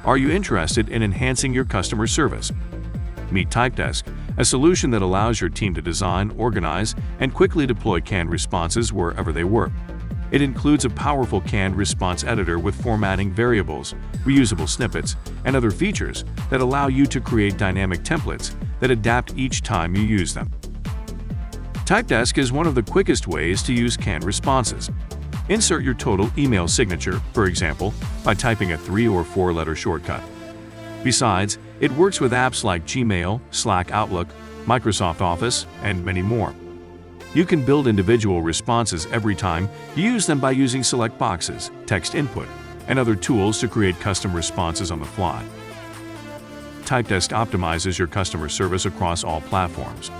Are you interested in enhancing your customer service? Meet TypeDesk, a solution that allows your team to design, organize, and quickly deploy canned responses wherever they work. It includes a powerful canned response editor with formatting variables, reusable snippets, and other features that allow you to create dynamic templates that adapt each time you use them. TypeDesk is one of the quickest ways to use canned responses. Insert your total email signature, for example, by typing a 3- or 4-letter shortcut. Besides, it works with apps like Gmail, Slack, Outlook, Microsoft Office, and many more. You can build individual responses every time you use them by using select boxes, text input, and other tools to create custom responses on the fly. TypeDesk optimizes your customer service across all platforms.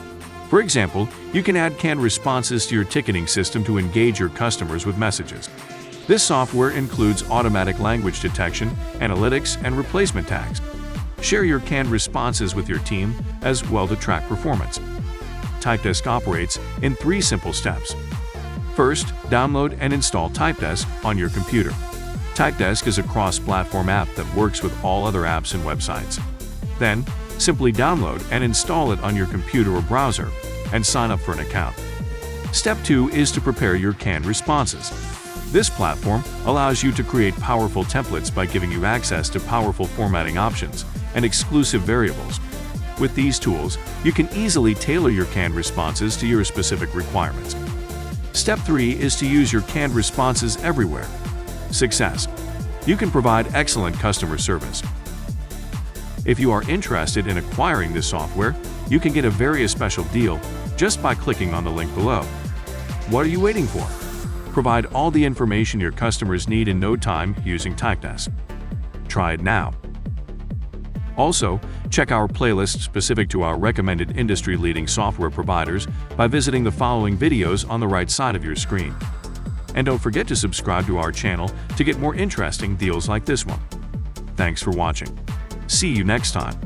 For example, you can add canned responses to your ticketing system to engage your customers with messages. This software includes automatic language detection, analytics, and replacement tags. Share your canned responses with your team as well to track performance. TypeDesk operates in 3 simple steps. First, download and install TypeDesk on your computer. TypeDesk is a cross-platform app that works with all other apps and websites. Then, simply download and install it on your computer or browser and sign up for an account. Step 2 is to prepare your canned responses. This platform allows you to create powerful templates by giving you access to powerful formatting options and exclusive variables. With these tools, you can easily tailor your canned responses to your specific requirements. Step 3 is to use your canned responses everywhere. Success! You can provide excellent customer service. If you are interested in acquiring this software, you can get a very special deal just by clicking on the link below. What are you waiting for? Provide all the information your customers need in no time using TypeDesk. Try it now. Also, check our playlist specific to our recommended industry-leading software providers by visiting the following videos on the right side of your screen. And don't forget to subscribe to our channel to get more interesting deals like this one. Thanks for watching. See you next time.